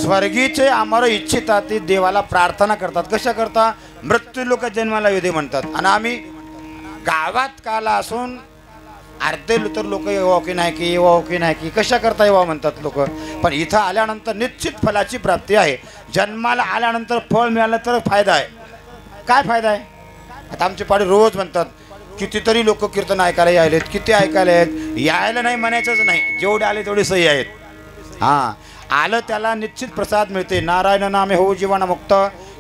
स्वर्गीचे अमर इच्छितात ते देवाला प्रार्थना करतात. कशा करता? मृत्यू लोक जन्माला येऊ दे म्हणतात. आणि आम्ही गावात काला असून अर्धे तर लोक येवा की नाही की येवा की नाही की कशा करता येवा म्हणतात लोक. पण इथं आल्यानंतर निश्चित फलाची प्राप्ती आहे. जन्माला आल्यानंतर फळ मिळालं तर फायदा आहे. काय फायदा आहे? आता आमचे पाडे रोज म्हणतात कितीतरी लोक कीर्तन ऐकायला यायलेत. किती ऐकायला आहेत? यायला नाही म्हणायचंच नाही, जेवढे आले तेवढे सही आहेत. हां, आलं त्याला निश्चित प्रसाद मिळते. नारायण नामे हो जीवन मुक्त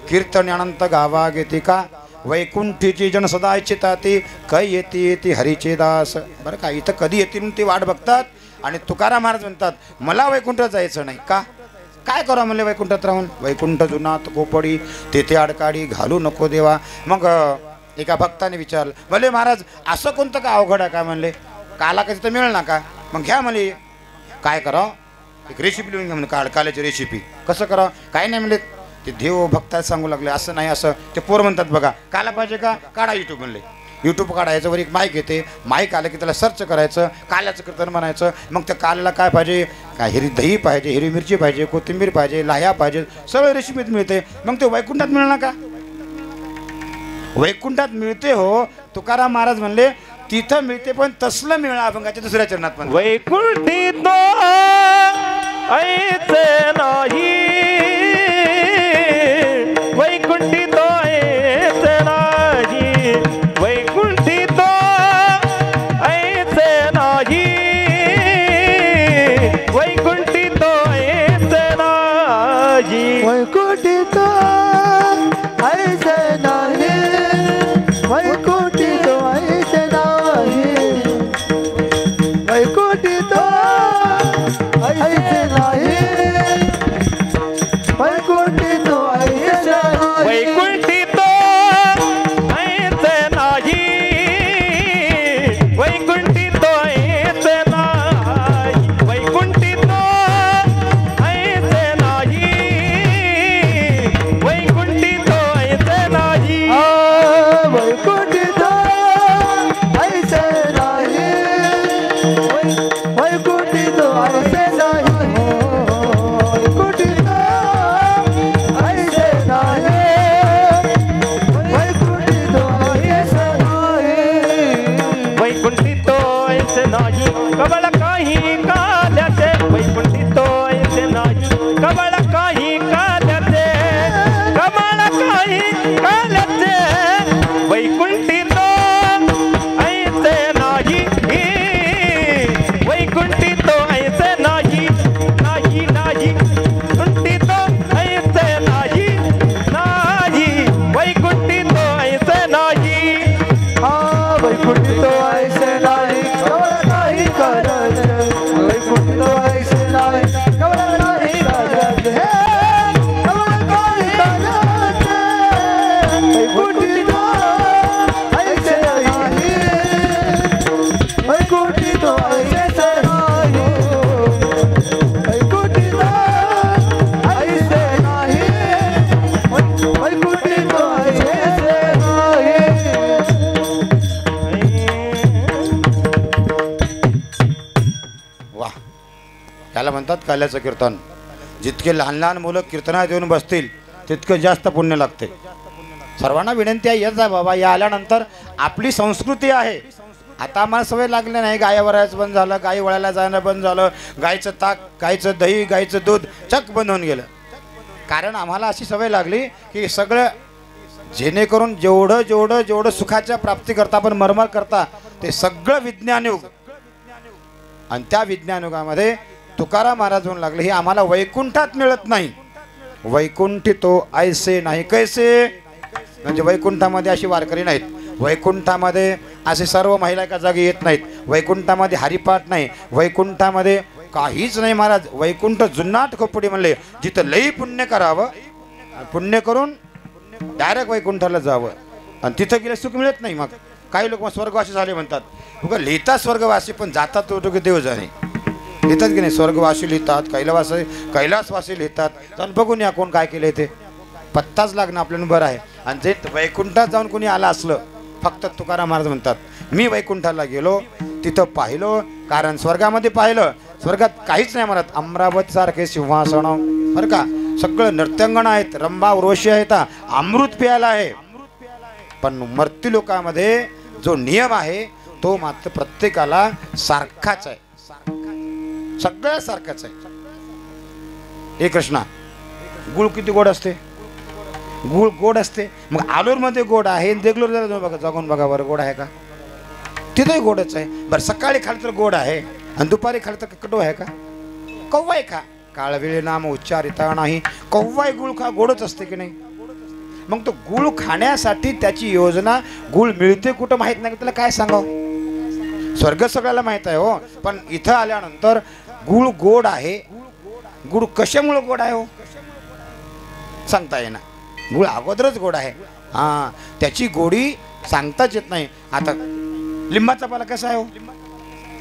कीर्तन अनंत गावा घेते का वैकुंठीची जन सदा इच्छिता ती कै येते ती हरीचे दास. बरं का, इथं कधी येतील म्हणून ती वाट बघतात. आणि तुकाराम महाराज म्हणतात मला वैकुंठात जायचं नाही का? काय करा म्हणले वैकुंठात राहून? वैकुंठ जुनात कोपडी तेथे अडकाडी घालू नको देवा. मग एका भक्ताने विचारलं भले महाराज असं कोणतं का अवघड आहे का? म्हणले काला कधी तर मिळेल ना का? मग घ्या म्हणले. काय करा? एक रेसिपी लिहून घ्या म्हणजे काल्याची रेसिपी. कसं करा? काय नाही म्हणले. ते देव भक्ताला सांगू लागले असं नाही असं. ते पोर म्हणतात बघा काला पाहिजे का? काढा यूट्यूब म्हणले. यूट्यूब काढायचं, वर एक माईक येते. माईक आलं की त्याला सर्च करायचं, काल्याचं कीर्तन म्हणायचं. मग त्या काल्याला काय पाहिजे? काय हिरवी दही पाहिजे, हिरवी मिरची पाहिजे, कोथिंबीर पाहिजे, लाह्या पाहिजे, सगळं रेसिपीत मिळते. मग ते वैकुंठात मिळणार का? वैकुंठात मिळते हो. तुकाराम महाराज म्हणले तिथं मिळते पण तसलं मिळणार अभंगाच्या दुसऱ्या चरणात पण वैकुंठी तो ऐसे नाही, वैकुंठी तो ऐसे नाही, वैकुंठी तो ऐसे नाही, वैकुंठी तो ऐसे नाही, वैकुंठी तो ऐसे नाही, वैकुंठी तो ऐसे नाही, वैकुंठी तो ऐसे नाही, वैकुंठी तो ऐसे नाही, वैकुंठी तो ऐसे नाही, वैकुंठी तो ऐसे नाही, वैकुंठी तो ऐसे नाही, वैकुंठी तो ऐसे नाही, वैकुंठी तो ऐसे नाही, वैकुंठी तो ऐसे नाही, वैकुंठी तो ऐसे नाही, वैकुंठी तो ऐसे नाही, वैकुंठी तो ऐसे नाही, कबळ काही काल्याचे, वैकुंठी तो ऐसे नाही, कबळ काही काल्याचे, कबळ काही काल्याचे, वैकुंठी तो ऐसे नाही, वैकुंठी तो ऐसे नाही, नाही नाही, वैकुंठी तो ऐसे नाही, नाही, वैकुंठी तो ऐसे नाही, वैकुंठी तो ऐसे नाही, कवळ नाही करत, वैकुंठी तो ऐसे नाही, कवळ नाही करत, कवळ नाही करत, वैकुंठी तो ऐसे नाही, वैकुंठी तो ऐसे नाही, वैकुंठी तो ऐसे नाही, वैकुंठी तो ऐसे नाही. वा, त्याला म्हणतात काल्याचं कीर्तन. जितके लहान लहान मुलं कीर्तनात येऊन बसतील तितकं जास्त पुण्य लागते. सर्वांना विनंती आहे, येत जा बाबा. या आल्यानंतर आपली संस्कृती आहे. आता आम्हाला सवय लागली नाही, गाया वरायचं बंद झालं, गाई वळायला जाणं बंद झालं, गायचं ताक, गायचं दही, गायचं दूध चक बंद होऊन गेलं. कारण आम्हाला अशी सवय लागली की सगळं जेणेकरून जेवढं जेवढं जेवढं सुखाच्या प्राप्ती करता आपण मरमर करता ते सगळं विज्ञानयुग. आणि त्या विज्ञानयुगामध्ये तुकाराम महाराज होऊन लागले हे आम्हाला वैकुंठात मिळत नाही. वैकुंठी तो ऐसे नाही कैसे, म्हणजे वैकुंठामध्ये अशी वारकरी नाहीत, वैकुंठामध्ये असे सर्व महिला एका जागी येत नाहीत, वैकुंठामध्ये हरिपाठ नाही, वैकुंठामध्ये काहीच नाही महाराज. वैकुंठ जुनाट खोपडी म्हणले जिथं लई पुण्य करावं, पुण्य करून डायरेक्ट वैकुंठाला जावं. आणि तिथं गेलं सुख मिळत नाही. मग काही लोक स्वर्गवासी झाले म्हणतात. उगा लिहितात स्वर्गवासी पण जातात तो की देव जाणे. लिहितात की नाही, स्वर्गवासी लिहितात, कैलासवासी लिहितात. जाऊन बघून या कोण काय केलं ते, पत्ताच लागणं आपल्याला बरं आहे. आणि जे वैकुंठात जाऊन कोणी आलं असलं, फक्त तुकाराम महाराज म्हणतात मी वैकुंठाला गेलो, तिथं पाहिलो. कारण स्वर्गामध्ये पाहिलं स्वर्गात काहीच नाही म्हणत. अमरावती सारखे सिंहासन बरं का, सगळं नर्तंगण आहेत, रंभा उर्वशी आहेत, अमृत प्यायला आहे. पण मर्ती लोकांमध्ये जो नियम आहे तो मात्र प्रत्येकाला सारखाच आहे, सगळ्या सारखाच आहे. हे कृष्णा, गुळ किती गोड असते? गुळ गोड असते. मग आलूरमध्ये गोड आहे, देगलूर बघा, जाऊन बघा बरं गोड आहे का? तिथंही गोडच आहे. बरं सकाळी खाल तर गोड आहे आणि दुपारी खाल तर कडू आहे का? कव्वाय खा, काळवेळे नाम उच्चारिता नाही, कव्वाय गुळ खा, गोडच असते की नाही? मग तो गुळ खाण्यासाठी त्याची योजना, गुळ मिळते कुठं माहित नाही, त्याला काय सांगावं? स्वर्ग सगळ्याला माहित आहे हो, पण इथं आल्यानंतर गुळ गोड आहे. गुळ कशामुळे गोड आहे हो सांगता येईना. गुळ अगोदरच गोड आहे, हा, त्याची गोडी सांगताच येत नाही. आता लिंबाचा पाला कसा आहे हो,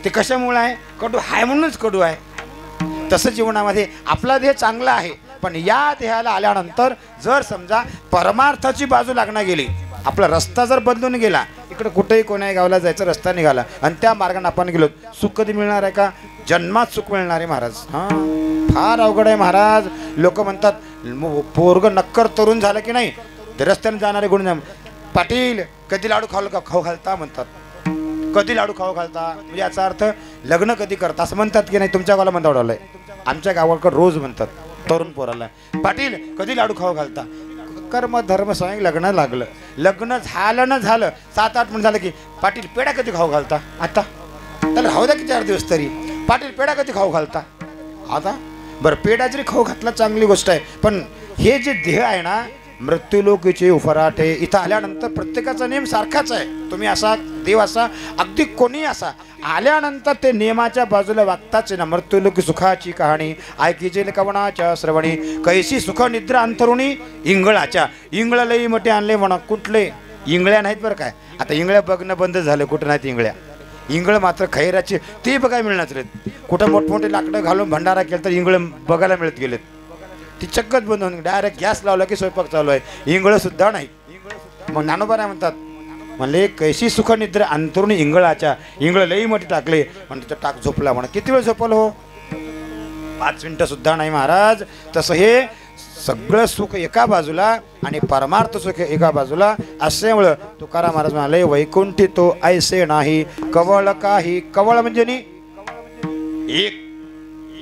ते कशामुळे आहे? कडू आहे म्हणूनच कडू आहे. तसं जीवनामध्ये आपला देह चांगला आहे, पण या देहाला आल्यानंतर जर समजा परमार्थाची बाजू लागणार गेली, आपला रस्ता जर बदलून गेला, इकडे कुठेही कोणाही गावाला जायचा रस्ता निघाला आणि त्या मार्गाने आपण गेलो, सुख कधी मिळणार आहे का? जन्मात सुख मिळणार आहे महाराज. हां, फार अवघड आहे महाराज. लोक म्हणतात पोरग नक्कर तरुण झालं की नाही ते रस्त्याने जाणारे गुण, पाटील कधी लाडू खाऊ घालता म्हणतात. कधी लाडू खाऊ घालता म्हणजे याचा अर्थ लग्न कधी करता असं म्हणतात की नाही? तुमच्या गावाला म्हणता उडवलंय, आमच्या गावाकडे रोज म्हणतात तरुण पोराला, पाटील कधी लाडू खाऊ घालता? कर्म धर्म स्वयं लग्न लागलं, लग्न झालं ना झालं 7-8 महिने झालं की पाटील पेढा कधी खाऊ घालता? आता त्याला राहू द्या की 4 दिवस तरी, पाटील पेढा कधी खाऊ घालता? आता बरं पेढा जरी खाऊ घातला चांगली गोष्ट आहे, पण हे जे देह आहे ना, मृत्यूलोकीचे उफराटे, इथं आल्यानंतर प्रत्येकाचा नियम सारखाच आहे. तुम्ही असा देव असा अगदी कोणी असा, आल्यानंतर ते नियमाच्या बाजूला वागताच ना. मृत्यूलोकी सुखाची कहाणी ऐकीचे कवनाच्या श्रवणी, कैसी सुख निद्रा अंतरुणी इंगळाच्या. इंगळ लई मोठे आणले म्हणा, कुठले इंगळ्या नाहीत बरं काय. आता इंगळ्या बघणं बंद झालं, कुठं नाहीत इंगळ्या. इंगळ मात्र खैराची ते बघायला मिळणार आहेत. कुठं मोठमोठे लाकडं घालून भंडारा केलं तर इंगळ बघायला मिळत गेलेत. ती चक्कच बंद होऊन डायरेक्ट गॅस लावला की स्वयंपाक चालू आहे, इंगळ सुद्धा नाही. मग नानोबा नाही म्हणतात, म्हणले कैसी सुख निद्रा अंतरुणी इंगळाच्या. इंगळ लई मोठी टाकले म्हणजे तिथं टाक झोपला म्हणा. किती वेळ झोपलं हो? 5 मिनिटं सुद्धा नाही महाराज. तसं हे सगळं सुख एका बाजूला आणि परमार्थ सुख एका बाजूला असल्यामुळं तुकाराम महाराज म्हणाले, वैकुंठी तो ऐसे नाही कवळ काही. कवळ म्हणजे नी एक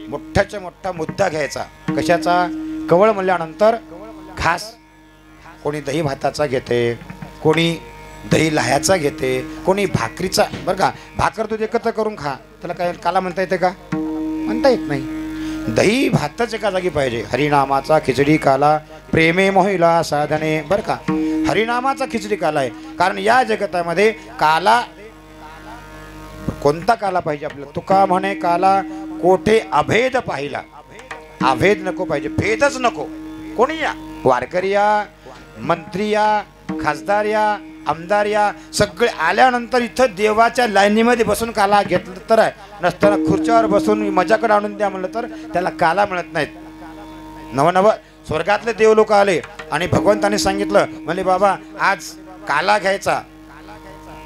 मोठ्याच्या मोठा मुद्दा घ्यायचा. कशाचा? कवळ म्हणल्यानंतर घास. कोणी दही भाताचा घेते, कोणी दही लाह्याचा घेते, कोणी भाकरीचा. बरं का, भाकर दूध एकत्र करून खा, त्याला काय काला म्हणता येते का? म्हणता येत नाही. दही भातच एका जागी पाहिजे. हरिनामाचा खिचडी काला, प्रेमे मोहिला साधने. बरं का, हरिनामाचा खिचडी काला आहे. कारण या जगतामध्ये काला, कोणता काला पाहिजे आपल्याला? तुका म्हणे काला कोठे अभेद पाहिला. अभेद नको पाहिजे, भेदच नको. कोणी या, वारकरी या, मंत्री या, खासदार या, आमदार या, सगळे आल्यानंतर इथं देवाच्या लाईनीमध्ये बसून काला घेतलं तर आहे. नसताना खुर्च्यावर बसून मजाकडे आणून द्या म्हणलं तर त्याला काला मिळत नाहीत. नवनव स्वर्गातले देव लोक आले आणि भगवंताने सांगितलं, म्हणजे बाबा आज काला घ्यायचा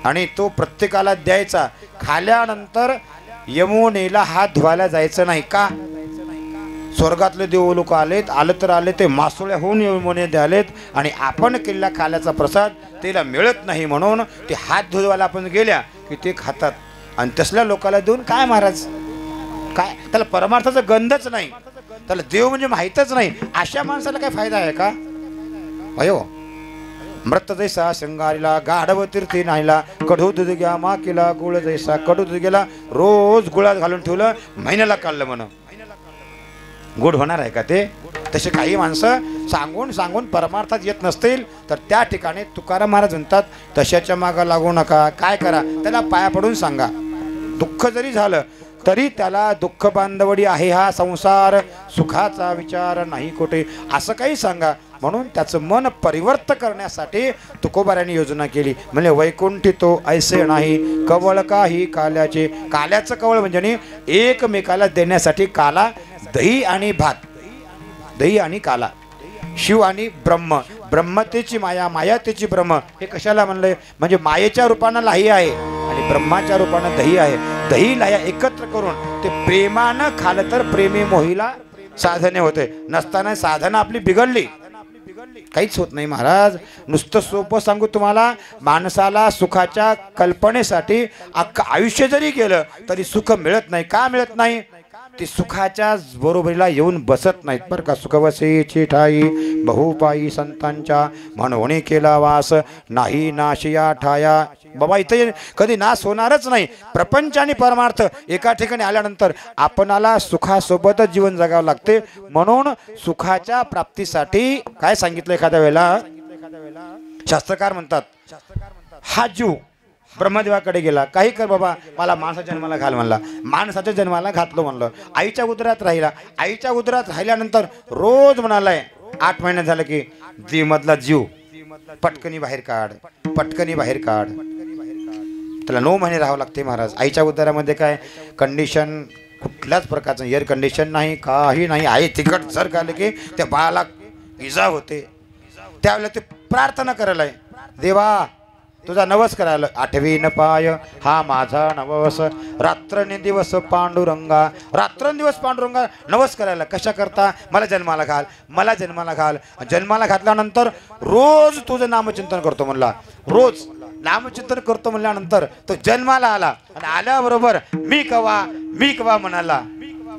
आणि तो प्रत्येकाला द्यायचा. खाल्यानंतर यमुनेला हात धुवायला जायचं नाही. का? स्वर्गातले देव लोक आलेत, आलं तर आले ते मासोळ्या होऊन यमुनेत आलेत आणि आपण केलेला खाल्याचा प्रसाद त्याला मिळत नाही, म्हणून ते हात धुवायला आपण गेल्या की ते खातात. आणि तसल्या लोकांना देऊन काय महाराज, काय त्याला परमार्थाचा गंधच नाही, त्याला देव म्हणजे माहीतच नाही. अशा माणसाला काय फायदा आहे का? अयो, मृत जैसा शृंगारीला गाढव तीर्थी नाहीला, कडू दूध घ्या मा केला गुळ जैसा. कडू दूध गेला, रोज गुळात घालून ठेवलं, महिन्याला काढलं म्हण. गोड होणार आहे का ते? तसे काही माणसं सांगून सांगून परमार्थात येत नसतील तर त्या ठिकाणी तुकाराम महाराज म्हणतात, तशाच्या मागं लागू नका. काय करा? त्याला पाया पडून सांगा. दुःख जरी झालं तरी त्याला दुःख बांधवडी आहे हा संसार, सुखाचा विचार नाही कोठे, असं काही सांगा. म्हणून त्याचं मन परिवर्त करण्यासाठी तुकोबाऱ्यांनी योजना केली. म्हणजे वैकुंठी तो ऐसे नाही कवळ काही काल्याचे. काल्याचं कवळ म्हणजे एकमेकाला देण्यासाठी काला, दही आणि भात, दही आणि काला. शिव आणि ब्रह्म, ब्रह्मतेची माया, माया तेची ब्रह्म. हे कशाला म्हणलंय? म्हणजे मायेच्या रूपानं लाही आहे आणि ब्रह्माच्या रूपानं दही आहे. दही लाह्या एकत्र करून ते प्रेमानं खालं तर प्रेमी मोहीला साधने होते. नसताना साधना आपली बिघडली काहीच होत नाही महाराज. नुसतं सोपं सांगू तुम्हाला, माणसाला सुखाच्या कल्पनेसाठी अख्खं आयुष्य जरी गेलं तरी सुख मिळत नाही. का मिळत नाही? ती सुखाच्या बरोबरीला येऊन बसत नाहीत बरं का. सुखवसेची ठाई बहुपायी संतांच्या म्हणून केला वास नाही नाशिया ठाया. बाबा इथे कधी नाश होणारच नाही. प्रपंच आणि परमार्थ एका ठिकाणी आल्यानंतर आपणाला सुखासोबतच जीवन जगावं लागते. म्हणून सुखाच्या प्राप्तीसाठी काय सांगितलं एखाद्या वेळेला शास्त्रकार म्हणतात, हा जीव ब्रह्मदेवाकडे गेला, काही कर बाबा मला माणसाच्या जन्माला घाल म्हणला. माणसाच्या जन्माला घातलो म्हणलं. आईच्या उदरात राहिला. आईच्या उदरात राहिल्यानंतर रोज म्हणालाय 8 महिने झालं की मधला जीव पटकनी बाहेर काढ, पटकनी बाहेर काढ. त्याला 9 महिने राहावं लागते महाराज. आईच्या उदरामध्ये काय कंडिशन कुठल्याच प्रकारचं एअर कंडिशन नाही, काही नाही. आई तिकट जर काढलं की त्या बाळाला इजा होते. त्यावेळेला ते प्रार्थना करायला, देवा तुझा नवस करायला. 8वीन पाय हा माझा नवस, रात्रंदिवस पांडुरंगा, रात्रंदिवस पांडुरंगा नवस करायला. कशा करता? मला जन्माला घाल, मला जन्माला घाल. जन्माला घातल्यानंतर रोज तुझं नामचिंतन करतो म्हणला. रोज नामचिंतन करतो म्हणल्यानंतर तो जन्माला आला आणि आल्याबरोबर मी कवा म्हणाला,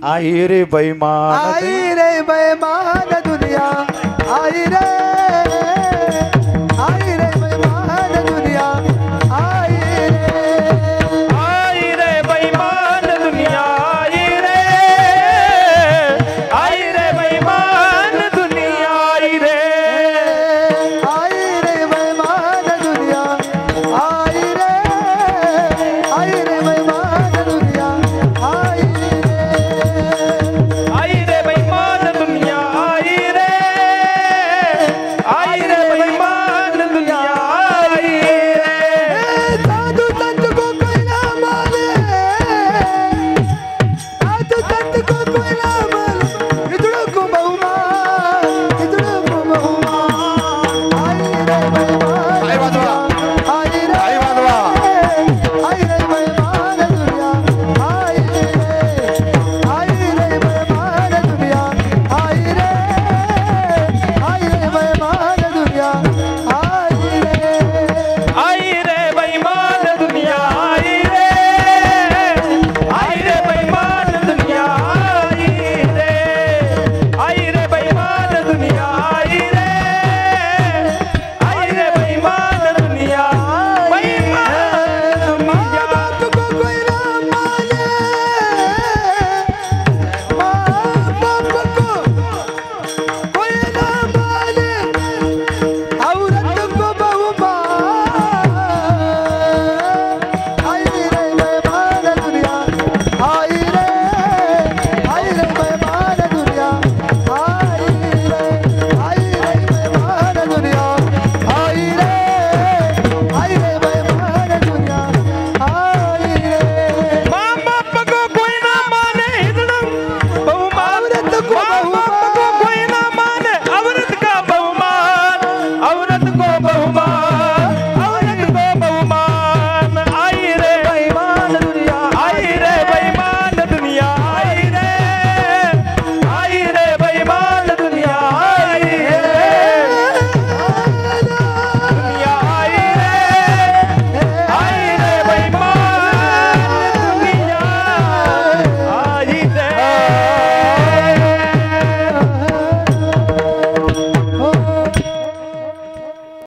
आई रे बैमान, आई रे बैमान दुनिया, आई रे